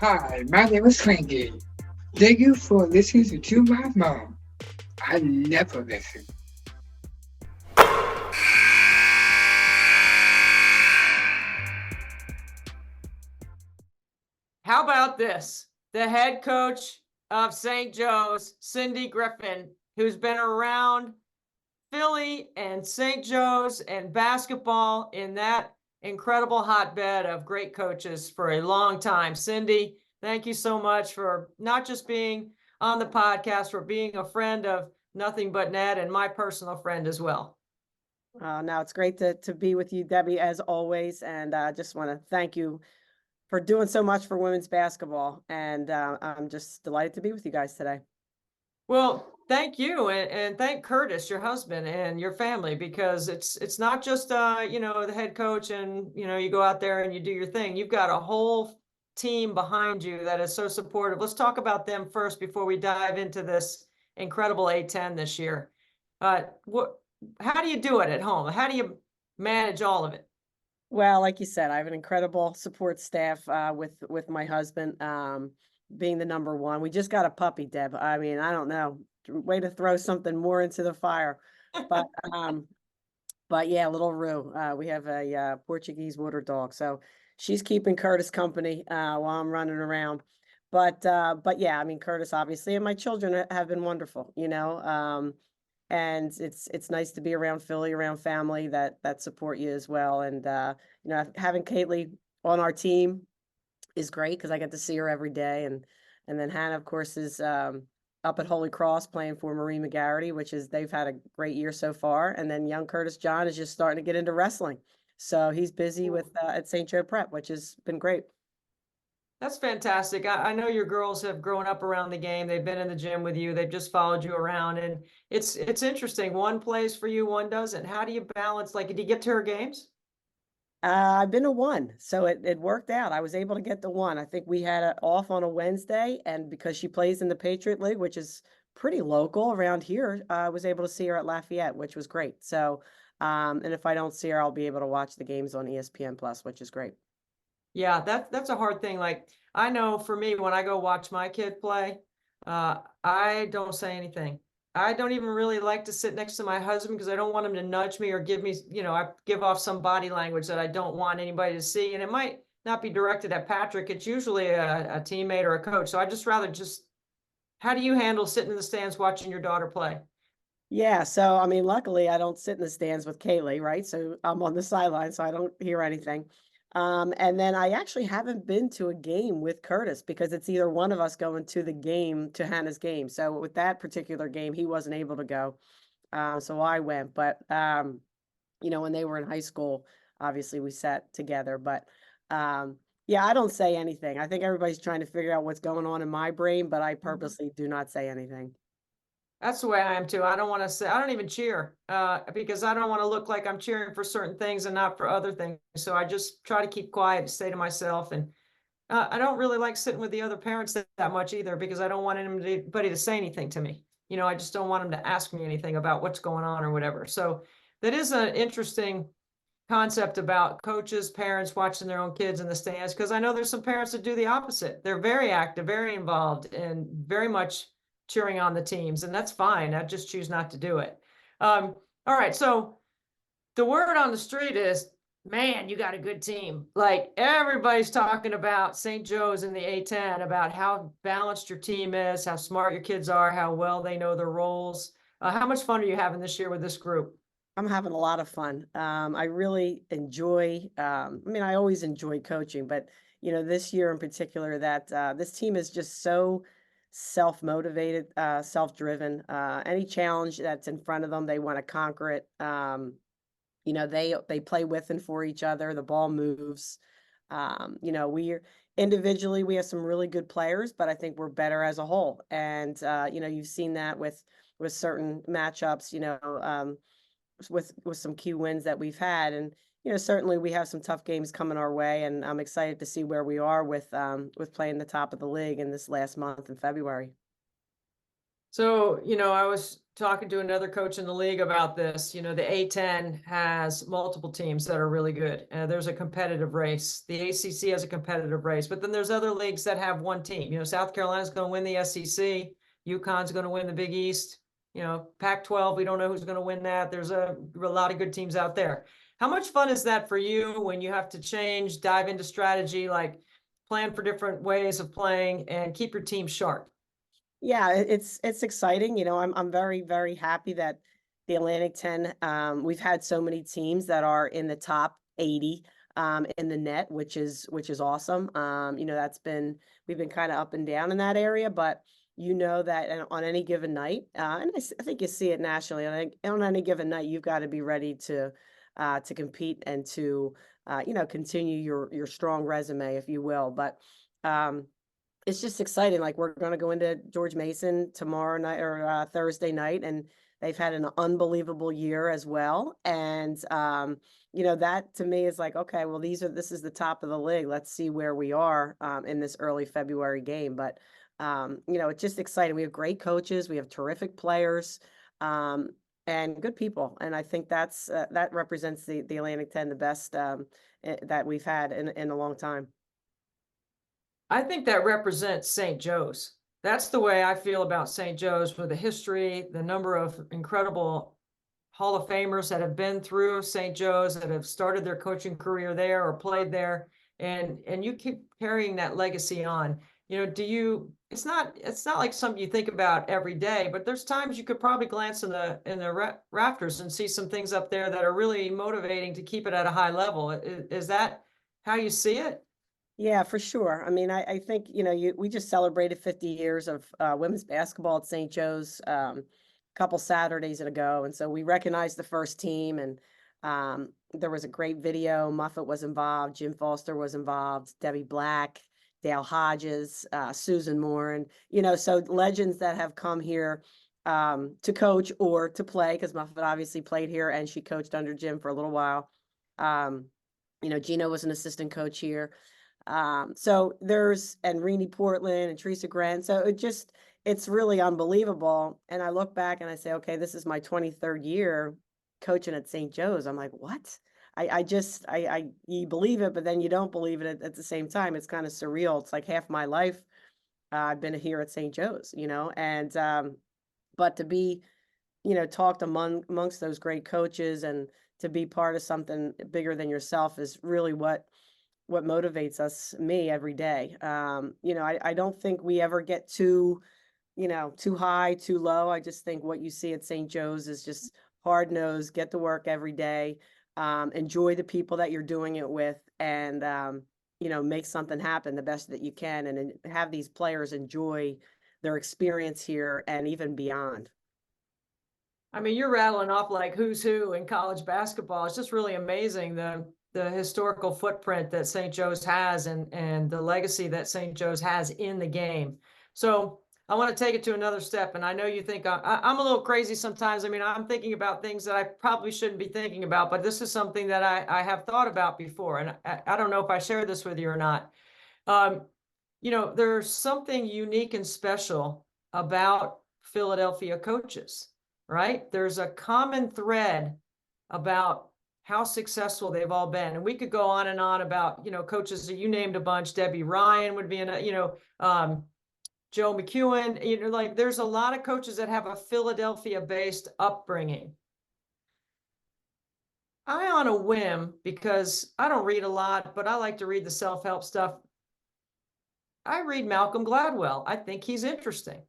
Hi, my name is Frankie. Thank you for listening to my mom. I never listen. How about this? The head coach of St. Joe's, Cindy Griffin, who's been around Philly and St. Joe's and basketball in that incredible hotbed of great coaches for a long time. Cindy, thank you so much for not just being on the podcast, for being a friend of Nothing But Net and my personal friend as well. Now it's great to be with you, Debbie, as always. And I just want to thank you for doing so much for women's basketball. And I'm just delighted to be with you guys today. Well, thank you, and thank Curtis, your husband, and your family, because it's not just the head coach and you go out there and you do your thing. You've got a whole team behind you that is so supportive. Let's talk about them first before we dive into this incredible A10 this year. How do you do it at home? How do you manage all of it? Well, like you said, I have an incredible support staff with my husband being the number one. We just got a puppy, Deb. I mean, I don't know, way to throw something more into the fire, but um, but yeah, little Rue. We have a Portuguese water dog, so she's keeping Curtis company while I'm running around. But yeah, I mean, Curtis obviously, and my children have been wonderful. And it's nice to be around Philly, around family that support you as well. And having Kaylee on our team is great because I get to see her every day. And then Hannah, of course, is up at Holy Cross playing for Marie McGarity, which is they've had a great year so far. And then young Curtis John is just starting to get into wrestling, so he's busy with at St. Joe Prep, which has been great. That's fantastic. I know your girls have grown up around the game. They've been in the gym with you. They've just followed you around, and it's interesting. One plays for you, one doesn't. How do you balance? Like, did you get to her games? I've been to one, so it worked out. I was able to get to one. I think we had it off on a Wednesday, and because she plays in the Patriot League, which is pretty local around here, I was able to see her at Lafayette, which was great. So, and if I don't see her, I'll be able to watch the games on ESPN Plus, which is great. Yeah, that's a hard thing. Like, I know for me, when I go watch my kid play, I don't say anything. I don't even really like to sit next to my husband because I don't want him to nudge me or give me, I give off some body language that I don't want anybody to see. And it might not be directed at Patrick. It's usually a teammate or a coach. So I just rather how do you handle sitting in the stands watching your daughter play? Yeah, so I mean, luckily I don't sit in the stands with Kaylee, right? So I'm on the sideline, so I don't hear anything. And then I actually haven't been to a game with Curtis because it's either one of us going to the game to Hannah's game. So with that particular game, he wasn't able to go, so I went. But when they were in high school, obviously we sat together. But yeah, I don't say anything. I think everybody's trying to figure out what's going on in my brain, but I purposely do not say anything. That's the way I am too. I don't want to say, I don't even cheer because I don't want to look like I'm cheering for certain things and not for other things. So I just try to keep quiet and stay to myself. And I don't really like sitting with the other parents that much either because I don't want anybody to say anything to me. I just don't want them to ask me anything about what's going on or whatever. So that is an interesting concept about coaches, parents watching their own kids in the stands, because I know there's some parents that do the opposite. They're very active, very involved, and very much cheering on the teams, and that's fine. I just choose not to do it. All right, so the word on the street is, man, you got a good team. Like, everybody's talking about St. Joe's in the A10, about how balanced your team is, how smart your kids are, how well they know their roles. How much fun are you having this year with this group? I'm having a lot of fun. I really enjoy, I mean, I always enjoy coaching, but this year in particular, that this team is just so self-motivated, self-driven. Any challenge that's in front of them, they want to conquer it. They play with and for each other. The ball moves. We individually we have some really good players, but I think we're better as a whole. And you've seen that with certain matchups. With some key wins that we've had, and certainly we have some tough games coming our way, and I'm excited to see where we are with playing the top of the league in this last month in February. So, I was talking to another coach in the league about this. The A10 has multiple teams that are really good. There's a competitive race. The ACC has a competitive race, but then there's other leagues that have one team. South Carolina's going to win the SEC. UConn's going to win the Big East. Pac-12, we don't know who's going to win that. There's a lot of good teams out there. How much fun is that for you when you have to change, dive into strategy, like plan for different ways of playing and keep your team sharp? Yeah, it's exciting. I'm very, very happy that the Atlantic 10, we've had so many teams that are in the top 80 in the net, which is awesome. We've been kind of up and down in that area, but that on any given night, and I think you see it nationally, on any given night, you've got to be ready to compete and to continue your strong resume, if you will. But it's just exciting. Like, we're going to go into George Mason tomorrow night or Thursday night, and they've had an unbelievable year as well. And that to me is like, okay, well, this is the top of the league. Let's see where we are in this early February game. But it's just exciting. We have great coaches, we have terrific players, and good people. And I think that represents the Atlantic 10 the best that we've had in a long time. I think that represents St. Joe's. That's the way I feel about St. Joe's, for the history, the number of incredible Hall of Famers that have been through St. Joe's, that have started their coaching career there or played there, and you keep carrying that legacy on. It's not like something you think about every day, but there's times you could probably glance in the rafters and see some things up there that are really motivating to keep it at a high level. Is that how you see it? Yeah, for sure. I mean, I think, we just celebrated 50 years of women's basketball at St. Joe's a couple Saturdays ago. And so we recognized the first team, and there was a great video. Muffet was involved. Jim Foster was involved. Debbie Black, Dale Hodges, Susan Moore. And, so legends that have come here to coach or to play, because Muffet obviously played here and she coached under Jim for a little while. Gina was an assistant coach here. And Renee Portland and Teresa Grant. So it's really unbelievable. And I look back and I say, okay, this is my 23rd year coaching at St. Joe's. I'm like, what? You believe it, but then you don't believe it at the same time. It's kind of surreal. It's like half my life I've been here at St. Joe's, and but to be, talked amongst those great coaches and to be part of something bigger than yourself is really what motivates me every day. I don't think we ever get too high, too low. I just think what you see at St. Joe's is just hard-nosed, get to work every day, enjoy the people that you're doing it with, and make something happen the best that you can, and have these players enjoy their experience here and even beyond. I mean, you're rattling off like who's who in college basketball. It's just really amazing, the historical footprint that St. Joe's has, and the legacy that St. Joe's has in the game. So I want to take it to another step. And I know you think I'm a little crazy sometimes. I mean, I'm thinking about things that I probably shouldn't be thinking about, but this is something that I have thought about before. And I don't know if I shared this with you or not. There's something unique and special about Philadelphia coaches, right? There's a common thread about how successful they've all been. And we could go on and on about, coaches that you named a bunch. Debbie Ryan would be Joe McEwen, like there's a lot of coaches that have a Philadelphia-based upbringing. I, on a whim, because I don't read a lot, but I like to read the self-help stuff, I read Malcolm Gladwell. I think he's interesting.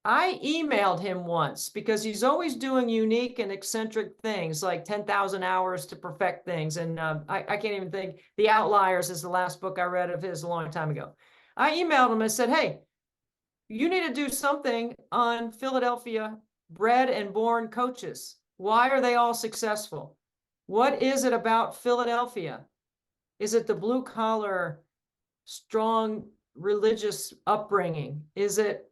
I emailed him once because he's always doing unique and eccentric things, like 10,000 hours to perfect things. And I can't even think. The Outliers is the last book I read of his a long time ago. I emailed him and said, hey, you need to do something on Philadelphia bred and born coaches. Why are they all successful? What is it about Philadelphia? Is it the blue collar, strong religious upbringing? Is it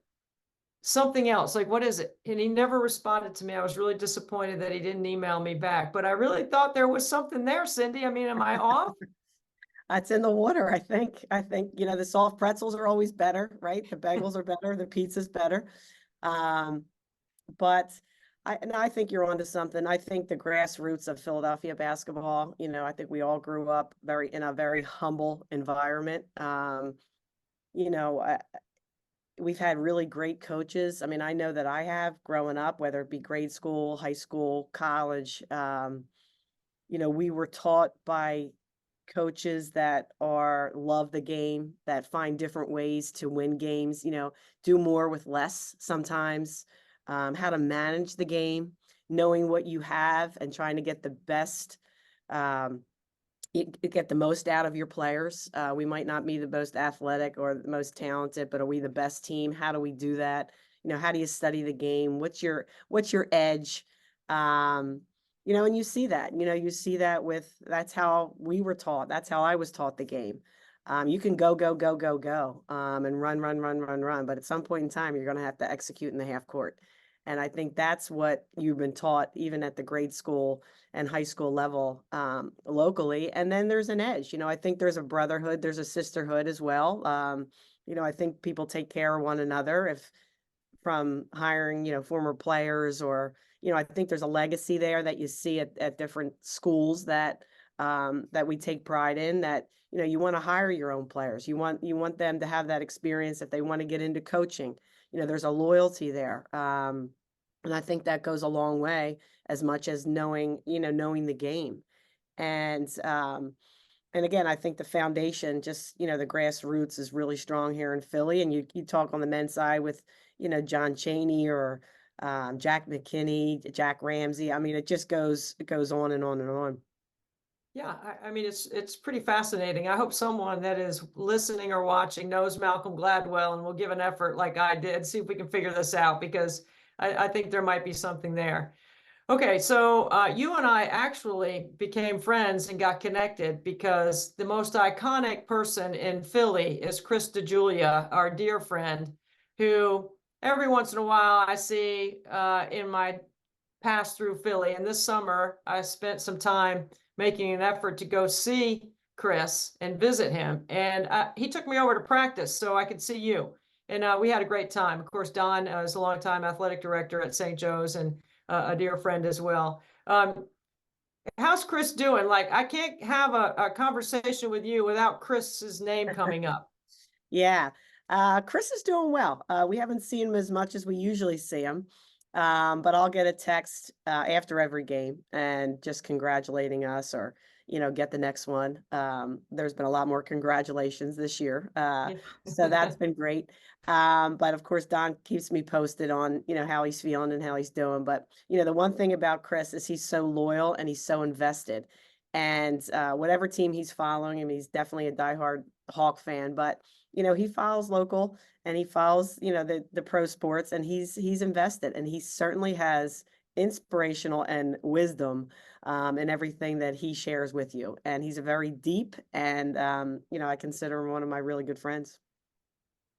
something else? Like, what is it? And he never responded to me. I was really disappointed that he didn't email me back, but I really thought there was something there, Cindy. I mean, am I off? It's in the water, I think. The soft pretzels are always better, right? The bagels are better, the pizza's better. Um, but I think you're onto something. I think the grassroots of Philadelphia basketball, I think we all grew up in a very humble environment. You know, I, we've had really great coaches. I mean, I know that I have growing up, whether it be grade school, high school, college. We were taught by coaches that love the game, that find different ways to win games, do more with less sometimes, how to manage the game, knowing what you have and trying to get the best, get the most out of your players. We might not be the most athletic or the most talented, but are we the best team? How do we do that? How do you study the game? What's your edge? And you see that, that's how we were taught. That's how I was taught the game. You can go, and run. But at some point in time, you're going to have to execute in the half court. And I think that's what you've been taught, even at the grade school and high school level, locally. And then there's an edge. I think there's a brotherhood, there's a sisterhood as well. I think people take care of one another from hiring, former players or, I think there's a legacy there that you see at different schools that we take pride in, that, you want to hire your own players. You want them to have that experience if they want to get into coaching. There's a loyalty there. And I think that goes a long way, as much as knowing the game. And again, I think the foundation, just, the grassroots is really strong here in Philly. And you talk on the men's side with, John Chaney or Jack McKinney, Jack Ramsey. I mean, it goes on and on and on. Yeah, I mean, it's pretty fascinating. I hope someone that is listening or watching knows Malcolm Gladwell and will give an effort like I did, see if we can figure this out, because I think there might be something there. Okay, so you and I actually became friends and got connected because the most iconic person in Philly is Chris DeJulia, our dear friend, who every once in a while I see in my pass through Philly. And this summer, I spent some time making an effort to go see Chris and visit him. And he took me over to practice so I could see you. And we had a great time. Of course, Don is a longtime athletic director at St. Joe's and a dear friend as well. How's Chris doing? Like, I can't have a conversation with you without Chris's name coming up. Yeah. Chris is doing well. We haven't seen him as much as we usually see him. But I'll get a text after every game and just congratulating us, or, get the next one. There's been a lot more congratulations this year. So that's been great. But of course, Don keeps me posted on, how he's feeling and how he's doing. But, the one thing about Chris is he's so loyal and he's so invested. And whatever team he's following, I mean, he's definitely a diehard Hawk fan, but he follows local and he follows, the pro sports, and he's invested, and he certainly has inspirational and wisdom in everything that he shares with you. And he's a very deep, and I consider him one of my really good friends.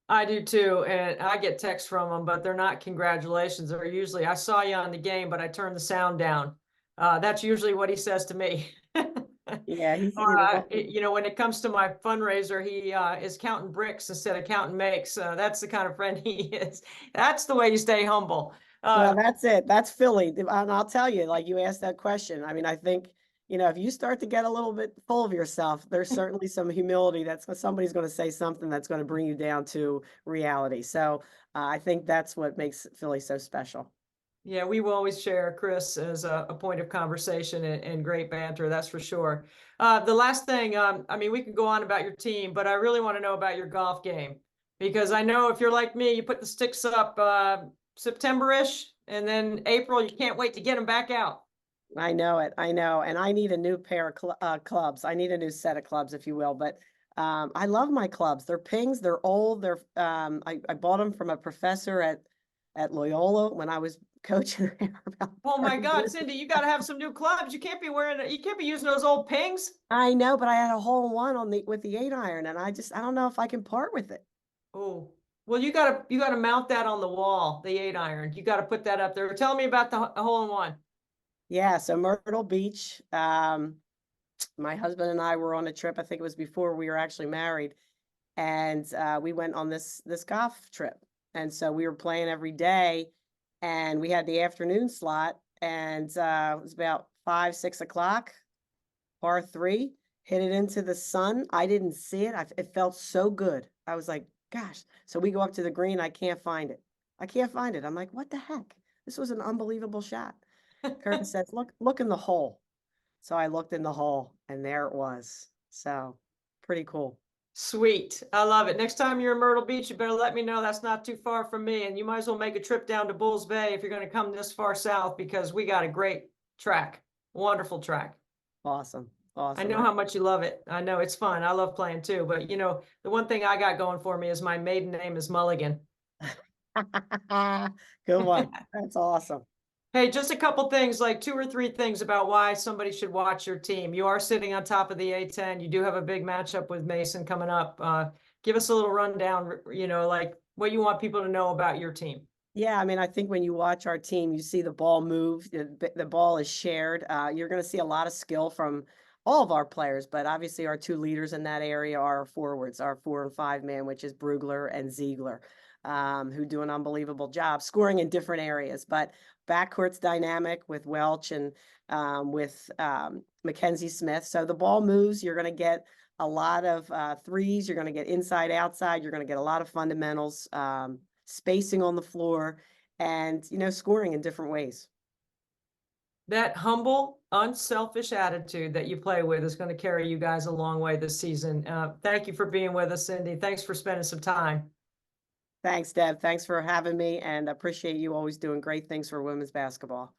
I do too, and I get texts from him, but they're not congratulations. They're usually, I saw you on the game, but I turned the sound down. That's usually what he says to me. Yeah, when it comes to my fundraiser, he is counting bricks instead of counting makes. That's the kind of friend he is. That's the way you stay humble. Well, that's it. That's Philly. And I'll tell you, like you asked that question. I mean, I think, if you start to get a little bit full of yourself, there's certainly some humility somebody's going to say something that's going to bring you down to reality. So I think that's what makes Philly so special. Yeah, we will always share Chris as a point of conversation and great banter, that's for sure. The last thing, I mean, we can go on about your team, but I really want to know about your golf game, because I know if you're like me, you put the sticks up September-ish, and then April, you can't wait to get them back out. I know it. I know. And I need a new pair of clubs. I need a new set of clubs, if you will. But I love my clubs. They're pings. They're old. I bought them from a professor at Loyola when I was coaching there. Oh my God, Cindy, you got to have some new clubs. You can't be using those old pings. I know, but I had a hole in one with the 8-iron, and I don't know if I can part with it. Oh, well, you gotta mount that on the wall, the 8-iron. You got to put that up there. Tell me about the hole in one. Yeah, so Myrtle Beach, my husband and I were on a trip. I think it was before we were actually married, and we went on this golf trip. And so we were playing every day, and we had the afternoon slot, and it was about 5, 6 o'clock, par 3, hit it into the sun. I didn't see it. It felt so good. I was like, gosh. So we go up to the green. I can't find it. I can't find it. I'm like, what the heck? This was an unbelievable shot. Curtis says, look in the hole. So I looked in the hole, and there it was. So pretty cool. Sweet. I love it. Next time you're in Myrtle Beach, you better let me know. That's not too far from me. And you might as well make a trip down to Bulls Bay if you're going to come this far south, because we got a great track. Wonderful track. Awesome. I Awesome. know how much you love it. I know it's fun. I love playing too. But you know, the one thing I got going for me is my maiden name is Mulligan. Good one. That's awesome. Hey, just a couple things, like 2 or 3 things about why somebody should watch your team. You are sitting on top of the A10. You do have a big matchup with Mason coming up. Give us a little rundown, you know, like what you want people to know about your team. Yeah, I mean, I think when you watch our team, you see the ball move, the ball is shared. You're going to see a lot of skill from all of our players, but obviously our 2 leaders in that area are our forwards, our 4 and 5 man, which is Brugler and Ziegler, who do an unbelievable job scoring in different areas. But backcourt's dynamic with Welch and with Mackenzie Smith. So the ball moves. You're going to get a lot of threes. You're going to get inside, outside. You're going to get a lot of fundamentals, spacing on the floor, and, you know, scoring in different ways. That humble, unselfish attitude that you play with is going to carry you guys a long way this season. Thank you for being with us, Cindy. Thanks for spending some time. Thanks, Deb. Thanks for having me, and appreciate you always doing great things for women's basketball.